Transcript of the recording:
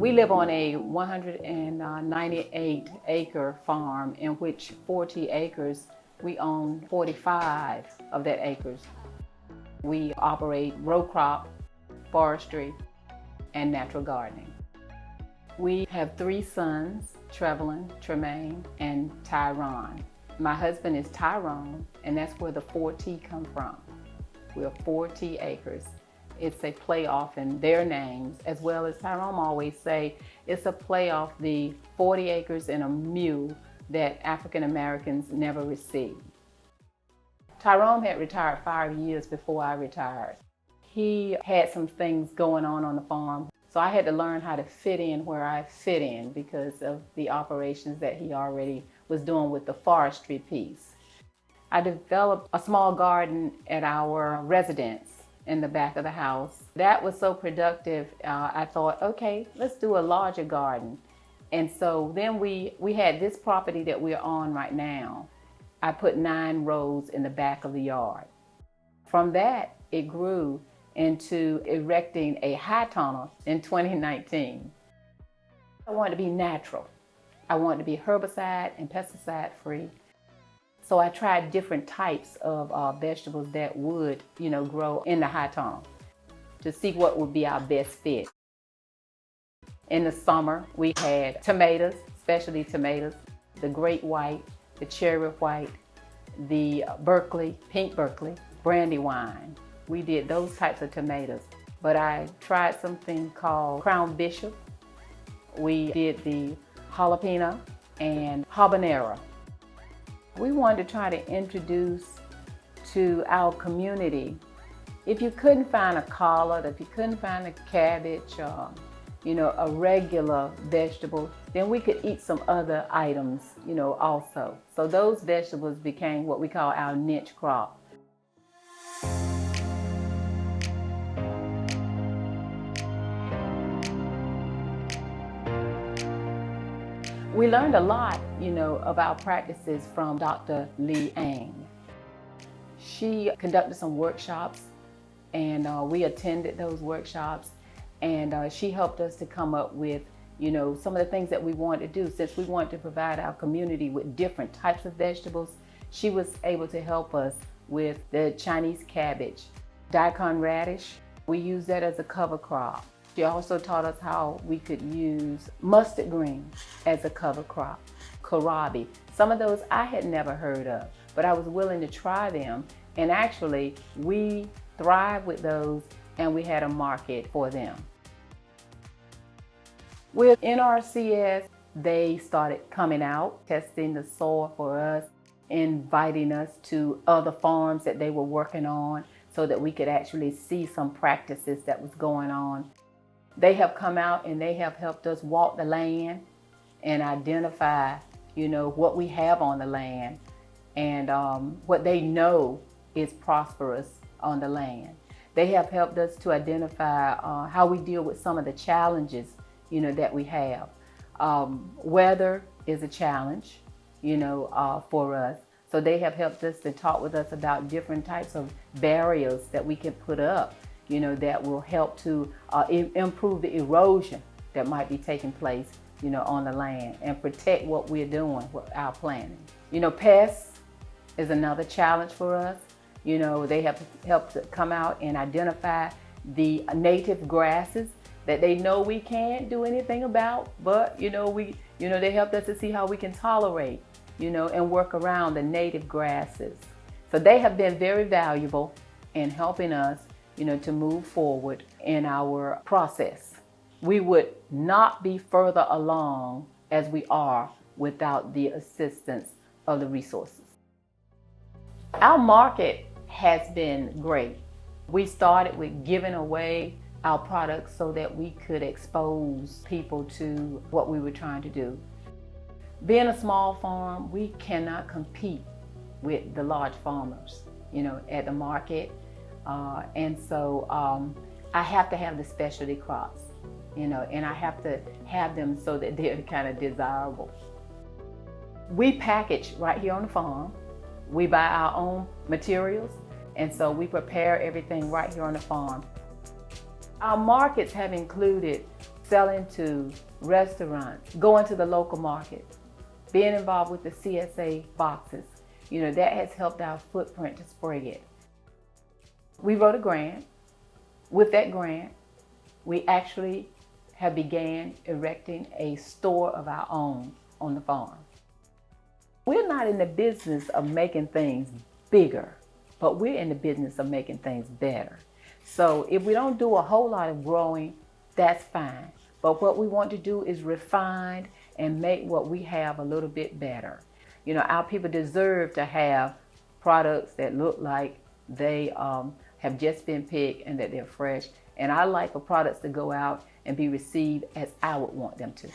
We live on a 198-acre farm in which 40 acres, we own 45 of that acres. We operate row crop, forestry, and natural gardening. We have 3 sons, Trevelyan, Tremaine, and Tyrone. My husband is Tyrone, and that's where the Fourtee come from. We're 40 acres. It's a play off in their names, as well as Tyrone always say, it's a play off the 40 acres and a mule that African Americans never received. Tyrone had retired 5 years before I retired. He had some things going on the farm, so I had to learn how to fit in where I fit in because of the operations that he already was doing with the forestry piece. I developed a small garden at our residence in the back of the house. That was so productive, I thought, okay, let's do a larger garden. And so then we had this property that we're on right now. I put 9 rows in the back of the yard. From that, it grew into erecting a high tunnel in 2019. I wanted to be natural. I wanted to be herbicide and pesticide free. So I tried different types of vegetables that would, grow in the high tunnel to see what would be our best fit. In the summer, we had tomatoes, specialty tomatoes, the great white, the cherry white, the Berkeley, pink Berkeley, Brandywine. We did those types of tomatoes. But I tried something called Crown Bishop. We did the jalapeno and habanero. We wanted to try to introduce to our community, if you couldn't find a collard, if you couldn't find a cabbage, a regular vegetable, then we could eat some other items, also. So those vegetables became what we call our niche crop. We learned a lot, of our practices from Dr. Lee Ang. She conducted some workshops, and we attended those workshops, and she helped us to come up with, some of the things that we wanted to do. Since we wanted to provide our community with different types of vegetables, she was able to help us with the Chinese cabbage, daikon radish. We use that as a cover crop. She also taught us how we could use mustard greens as a cover crop, kohlrabi. Some of those I had never heard of, but I was willing to try them. And actually, we thrive with those, and we had a market for them. With NRCS, they started coming out, testing the soil for us, inviting us to other farms that they were working on so that we could actually see some practices that was going on. They have come out and they have helped us walk the land and identify, what we have on the land and what they know is prosperous on the land. They have helped us to identify how we deal with some of the challenges, that we have. Weather is a challenge, for us. So they have helped us to talk with us about different types of barriers that we can put up, that will help to improve the erosion that might be taking place, on the land and protect what we're doing with our planting. Pests is another challenge for us. They have helped to come out and identify the native grasses that they know we can't do anything about, but they helped us to see how we can tolerate, and work around the native grasses. So they have been very valuable in helping us, to move forward in our process. We would not be further along as we are without the assistance of the resources. Our market has been great. We started with giving away our products so that we could expose people to what we were trying to do. Being a small farm, we cannot compete with the large farmers, at the market. And so I have to have the specialty crops, and I have to have them so that they're kind of desirable. We package right here on the farm. We buy our own materials, and so we prepare everything right here on the farm. Our markets have included selling to restaurants, going to the local market, being involved with the CSA boxes. That has helped our footprint to spread. We wrote a grant. With that grant, we actually have began erecting a store of our own on the farm. We're not in the business of making things bigger, but we're in the business of making things better. So if we don't do a whole lot of growing, that's fine. But what we want to do is refine and make what we have a little bit better. Our people deserve to have products that look like they have just been picked and that they're fresh. And I like for products to go out and be received as I would want them to.